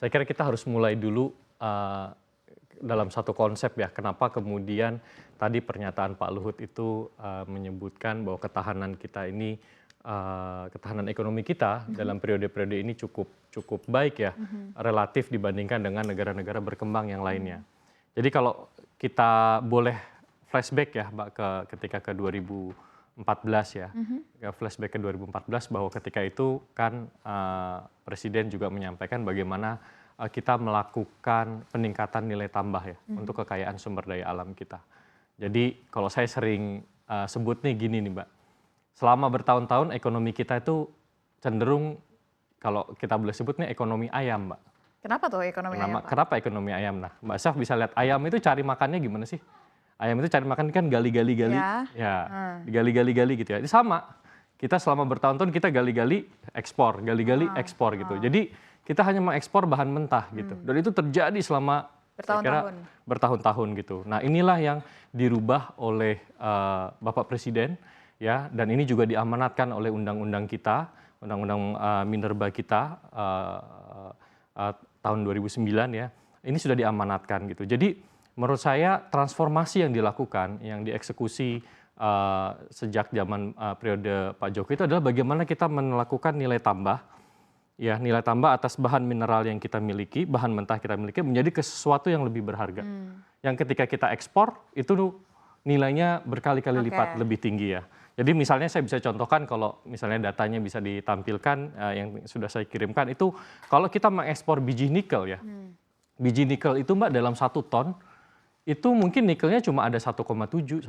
Saya kira kita harus mulai dulu dalam satu konsep ya, kenapa kemudian tadi pernyataan Pak Luhut itu menyebutkan bahwa ketahanan kita ini, ketahanan ekonomi kita dalam periode-periode ini cukup baik ya, relatif dibandingkan dengan negara-negara berkembang yang lainnya. Jadi kalau kita boleh flashback ya Mbak ketika ke 2014 ya, flashback ke 2014 bahwa ketika itu kan Presiden juga menyampaikan bagaimana kita melakukan peningkatan nilai tambah ya untuk kekayaan sumber daya alam kita. Jadi kalau saya sering sebut nih gini nih Mbak, selama bertahun-tahun ekonomi kita itu cenderung kalau kita boleh sebut nih ekonomi ayam Mbak. Kenapa tuh ekonomi ayam, Pak? Kenapa ekonomi ayam? Nah Mbak Syaf bisa lihat ayam itu cari makannya gimana sih? Ayam itu cari makan kan gali-gali-gali, ya digali-gali-gali gitu ya. Ini sama, kita selama bertahun-tahun kita gali-gali ekspor, gali-gali ekspor gitu. Jadi kita hanya mengekspor bahan mentah gitu. Dan itu terjadi selama bertahun-tahun gitu. Nah inilah yang dirubah oleh Bapak Presiden ya, dan ini juga diamanatkan oleh undang-undang kita, undang-undang Minerba kita tahun 2009 ya. Ini sudah diamanatkan gitu. Jadi menurut saya transformasi yang dilakukan, yang dieksekusi sejak zaman periode Pak Jokowi itu adalah bagaimana kita melakukan nilai tambah, ya nilai tambah atas bahan mineral yang kita miliki, bahan mentah kita miliki menjadi ke sesuatu yang lebih berharga. Yang ketika kita ekspor itu nilainya berkali-kali lipat lebih tinggi ya. Jadi misalnya saya bisa contohkan kalau misalnya datanya bisa ditampilkan yang sudah saya kirimkan itu kalau kita mengekspor biji nikel ya. Biji nikel itu Mbak dalam 1 ton itu mungkin nikelnya cuma ada 1,7, 1,8%.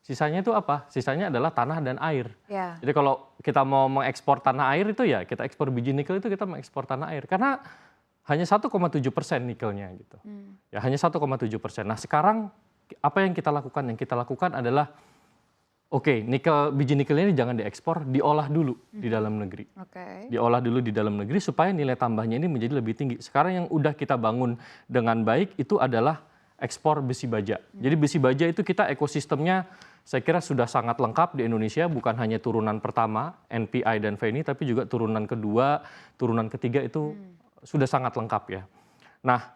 Sisanya itu apa? Sisanya adalah tanah dan air. Ya. Jadi kalau kita mau mengekspor tanah air itu ya kita ekspor biji nikel itu kita mengekspor tanah air. Karena hanya 1,7% nikelnya gitu. Ya hanya 1,7%. Nah sekarang apa yang kita lakukan? Yang kita lakukan adalah oke, biji nikelnya ini jangan diekspor, diolah dulu di dalam negeri. Diolah dulu di dalam negeri supaya nilai tambahnya ini menjadi lebih tinggi. Sekarang yang udah kita bangun dengan baik itu adalah ekspor besi baja. Jadi besi baja itu kita ekosistemnya saya kira sudah sangat lengkap di Indonesia, bukan hanya turunan pertama, NPI dan VNI, tapi juga turunan kedua, turunan ketiga itu sudah sangat lengkap ya. Nah,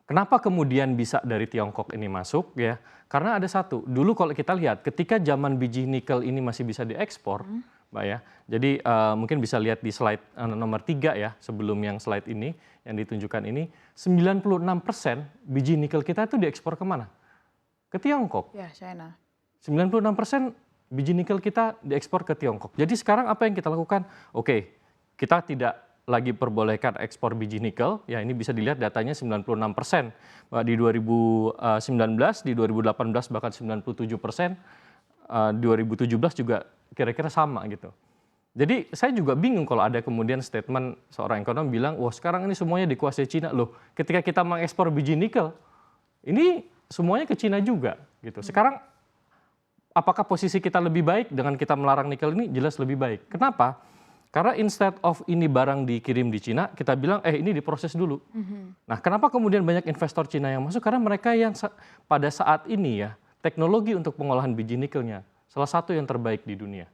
kenapa kemudian bisa dari Tiongkok ini masuk ya? Karena ada satu, dulu kalau kita lihat ketika zaman biji nikel ini masih bisa diekspor, Mbak ya. Jadi mungkin bisa lihat di slide nomor 3 ya, sebelum yang slide ini, yang ditunjukkan ini, 96% biji nikel kita itu diekspor kemana? Ke Tiongkok. Ya, China. 96% biji nikel kita diekspor ke Tiongkok. Jadi sekarang apa yang kita lakukan? Oke, kita tidak lagi perbolehkan ekspor biji nikel, ya ini bisa dilihat datanya 96%. Di 2019, di 2018 bahkan 97%, 2017 juga kira-kira sama gitu. Jadi saya juga bingung kalau ada kemudian statement seorang ekonom bilang, wah sekarang ini semuanya dikuasai Cina. Loh, ketika kita mengekspor biji nikel, ini semuanya ke Cina juga gitu. Sekarang apakah posisi kita lebih baik dengan kita melarang nikel ini? Jelas lebih baik. Kenapa? Karena instead of ini barang dikirim di Cina, kita bilang ini diproses dulu. Nah kenapa kemudian banyak investor Cina yang masuk? Karena mereka yang pada saat ini ya, teknologi untuk pengolahan biji nikelnya salah satu yang terbaik di dunia.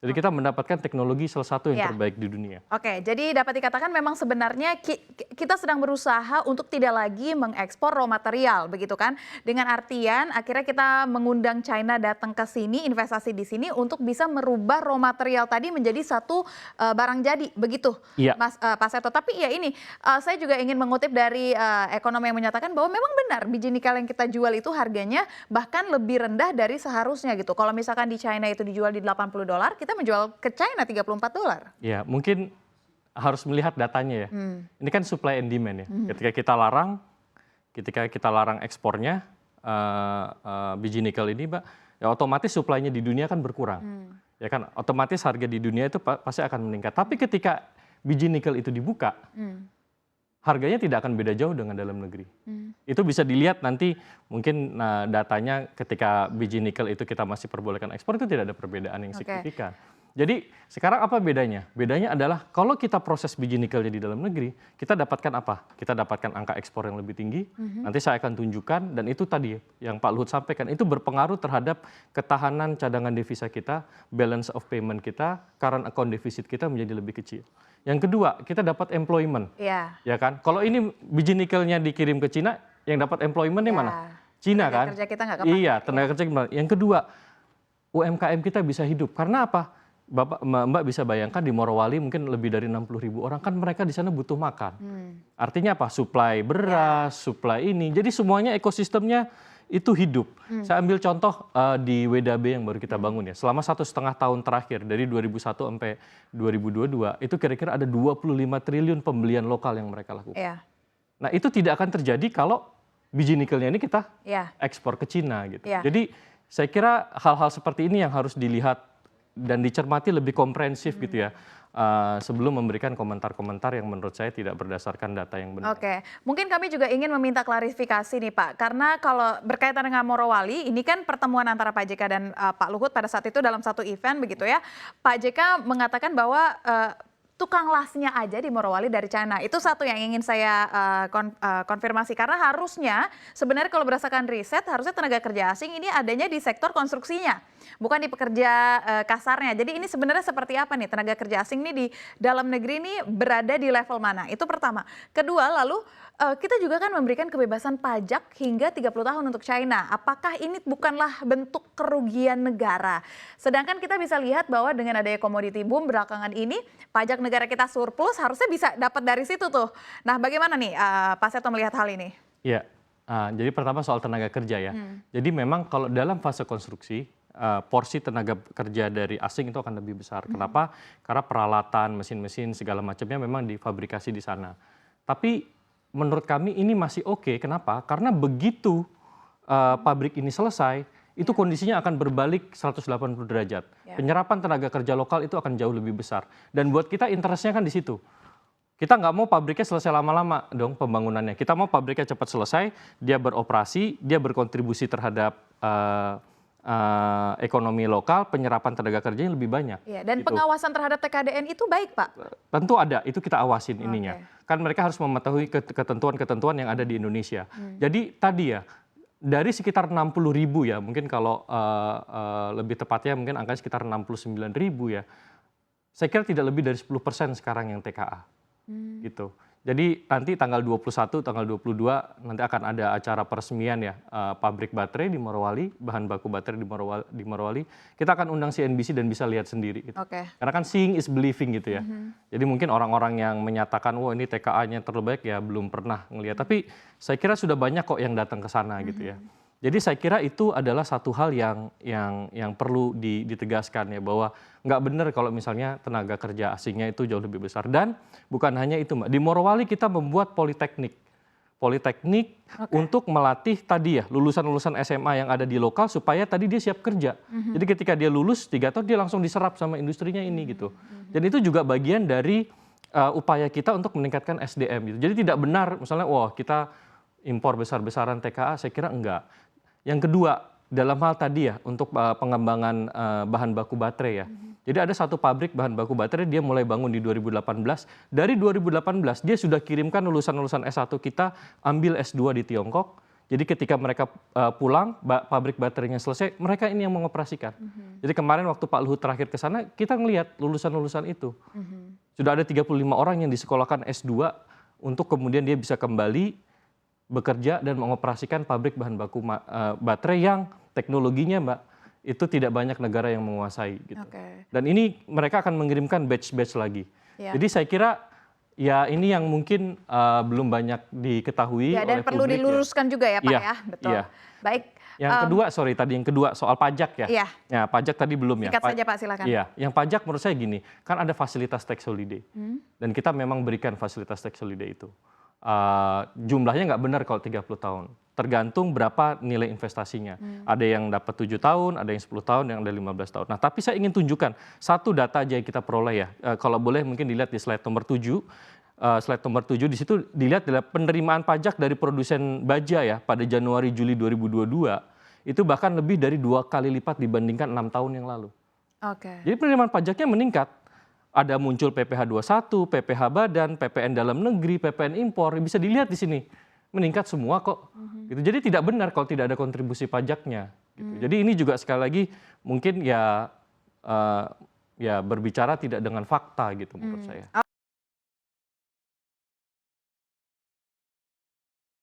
Jadi kita mendapatkan teknologi salah satu yang terbaik di dunia. Oke, jadi dapat dikatakan memang sebenarnya kita sedang berusaha untuk tidak lagi mengekspor raw material, begitu kan? Dengan artian akhirnya kita mengundang China datang ke sini, investasi di sini untuk bisa merubah raw material tadi menjadi satu barang jadi, begitu, Mas Pak Seto. Tapi ya ini, saya juga ingin mengutip dari ekonom yang menyatakan bahwa memang benar biji nikel yang kita jual itu harganya bahkan lebih rendah dari seharusnya gitu. Kalau misalkan di China itu dijual di $80, kita menjual ke China $34. Ya, mungkin harus melihat datanya ya. Ini kan supply and demand ya. Ketika kita larang ekspornya biji nikel ini, Mbak, ya otomatis supply-nya di dunia kan berkurang. Ya kan, otomatis harga di dunia itu pasti akan meningkat. Tapi ketika biji nikel itu dibuka, harganya tidak akan beda jauh dengan dalam negeri. Itu bisa dilihat nanti mungkin datanya ketika biji nikel itu kita masih perbolehkan ekspor itu tidak ada perbedaan yang signifikan. Jadi sekarang apa bedanya? Bedanya adalah kalau kita proses biji nikelnya di dalam negeri, kita dapatkan apa? Kita dapatkan angka ekspor yang lebih tinggi. Nanti saya akan tunjukkan, dan itu tadi yang Pak Luhut sampaikan, itu berpengaruh terhadap ketahanan cadangan devisa kita, balance of payment kita, current account deficit kita menjadi lebih kecil. Yang kedua, kita dapat employment, Ya. ya kan? Kalau ini biji nikelnya dikirim ke Cina, yang dapat employment yang Ya. mana? Cina Tenaga kan? kerja kita nggak kepake. Iya, tenaga kerja gimana? Yang kedua, UMKM kita bisa hidup. Karena apa? Mbak bisa bayangkan di Morowali mungkin lebih dari 60.000 orang, kan mereka di sana butuh makan. Artinya apa? Suplai beras, suplai ini. Jadi semuanya ekosistemnya itu hidup. Saya ambil contoh di WDB yang baru kita bangun ya. Selama 1,5 tahun terakhir dari 2001 sampai 2022 itu kira-kira ada 25 triliun pembelian lokal yang mereka lakukan. Ya. Nah itu tidak akan terjadi kalau biji nikelnya ini kita Ya. ekspor ke Cina gitu. Ya. Jadi saya kira hal-hal seperti ini yang harus dilihat dan dicermati lebih komprehensif gitu ya, sebelum memberikan komentar-komentar yang menurut saya tidak berdasarkan data yang benar. Oke, mungkin kami juga ingin meminta klarifikasi nih Pak, karena kalau berkaitan dengan Morowali, ini kan pertemuan antara Pak JK dan Pak Luhut pada saat itu dalam satu event begitu ya. Pak JK mengatakan bahwa tukang lasnya aja di Morowali dari China. Itu satu yang ingin saya konfirmasi, karena harusnya sebenarnya kalau berdasarkan riset harusnya tenaga kerja asing ini adanya di sektor konstruksinya, bukan di pekerja kasarnya. Jadi ini sebenarnya seperti apa nih tenaga kerja asing ini di dalam negeri ini berada di level mana? Itu pertama. Kedua, lalu kita juga kan memberikan kebebasan pajak hingga 30 tahun untuk China. Apakah ini bukanlah bentuk kerugian negara? Sedangkan kita bisa lihat bahwa dengan adanya komoditi boom belakangan ini, pajak negara kita surplus, harusnya bisa dapat dari situ tuh. Nah, bagaimana nih Pak Seto melihat hal ini? Iya, jadi pertama soal tenaga kerja ya. Jadi memang kalau dalam fase konstruksi, porsi tenaga kerja dari asing itu akan lebih besar. Kenapa? Karena peralatan, mesin-mesin segala macamnya memang difabrikasi di sana. Tapi menurut kami ini masih oke. Kenapa? Karena begitu pabrik ini selesai, itu kondisinya akan berbalik 180 derajat. Penyerapan tenaga kerja lokal itu akan jauh lebih besar. Dan buat kita interestnya kan di situ. Kita nggak mau pabriknya selesai lama-lama dong pembangunannya. Kita mau pabriknya cepat selesai, dia beroperasi, dia berkontribusi terhadap ekonomi lokal, penyerapan tenaga kerjanya lebih banyak. Ya, dan gitu. pengawasan terhadap TKDN itu baik Pak? Tentu ada, itu kita awasin ininya. Kan mereka harus mematuhi ketentuan-ketentuan yang ada di Indonesia. Jadi tadi ya, dari sekitar 60.000 ya, mungkin kalau lebih tepatnya mungkin angkanya sekitar 69.000 ya. Saya kira tidak lebih dari 10% sekarang yang TKA. Gitu. Jadi nanti tanggal 21, tanggal 22 nanti akan ada acara peresmian ya, pabrik baterai di Morowali, bahan baku baterai di Morowali. Kita akan undang CNBC dan bisa lihat sendiri gitu. Karena kan seeing is believing gitu ya. Jadi mungkin orang-orang yang menyatakan wah ini TKA-nya terlalu baik ya belum pernah ngelihat. Tapi saya kira sudah banyak kok yang datang ke sana gitu ya. Jadi saya kira itu adalah satu hal yang perlu ditegaskan ya, bahwa nggak benar kalau misalnya tenaga kerja asingnya itu jauh lebih besar. Dan bukan hanya itu Mbak, di Morowali kita membuat politeknik untuk melatih tadi ya lulusan-lulusan SMA yang ada di lokal supaya tadi dia siap kerja. Jadi ketika dia lulus 3 tahun dia langsung diserap sama industrinya ini gitu. Dan itu juga bagian dari upaya kita untuk meningkatkan SDM gitu. Jadi tidak benar misalnya wah kita impor besar-besaran TKA, saya kira enggak. Yang kedua, dalam hal tadi ya, untuk pengembangan bahan baku baterai ya. Jadi ada satu pabrik bahan baku baterai, dia mulai bangun di 2018. Dari 2018, dia sudah kirimkan lulusan-lulusan S1 kita ambil S2 di Tiongkok. Jadi ketika mereka pulang, pabrik baterainya selesai, mereka ini yang mengoperasikan. Jadi kemarin waktu Pak Luhut terakhir ke sana, kita ngelihat lulusan-lulusan itu. Sudah ada 35 orang yang disekolahkan S2 untuk kemudian dia bisa kembali bekerja dan mengoperasikan pabrik bahan baku baterai yang teknologinya Mbak itu tidak banyak negara yang menguasai gitu. Dan ini mereka akan mengirimkan batch-batch lagi. Jadi saya kira ya ini yang mungkin belum banyak diketahui oleh publik. Dan perlu diluruskan juga ya Pak ya, betul. Baik. Yang kedua, yang kedua soal pajak ya. Ya pajak tadi belum ya. Singkat saja Pak, silakan. Iya, yang pajak menurut saya gini, kan ada fasilitas tax holiday. Dan kita memang berikan fasilitas tax holiday itu. Jumlahnya nggak benar kalau 30 tahun. Tergantung berapa nilai investasinya. Ada yang dapat 7 tahun, ada yang 10 tahun, yang ada 15 tahun. Nah, tapi saya ingin tunjukkan satu data aja yang kita peroleh ya. Kalau boleh mungkin dilihat di slide nomor 7. Slide nomor 7 di situ dilihat adalah penerimaan pajak dari produsen baja ya pada Januari Juli 2022 itu bahkan lebih dari 2 kali lipat dibandingkan 6 tahun yang lalu. Oke. Jadi penerimaan pajaknya meningkat. Ada muncul PPh 21, PPh badan, PPN dalam negeri, PPN impor, bisa dilihat di sini. Meningkat semua kok. Gitu. Jadi tidak benar kalau tidak ada kontribusi pajaknya. Gitu. Jadi ini juga sekali lagi mungkin ya berbicara tidak dengan fakta gitu menurut saya.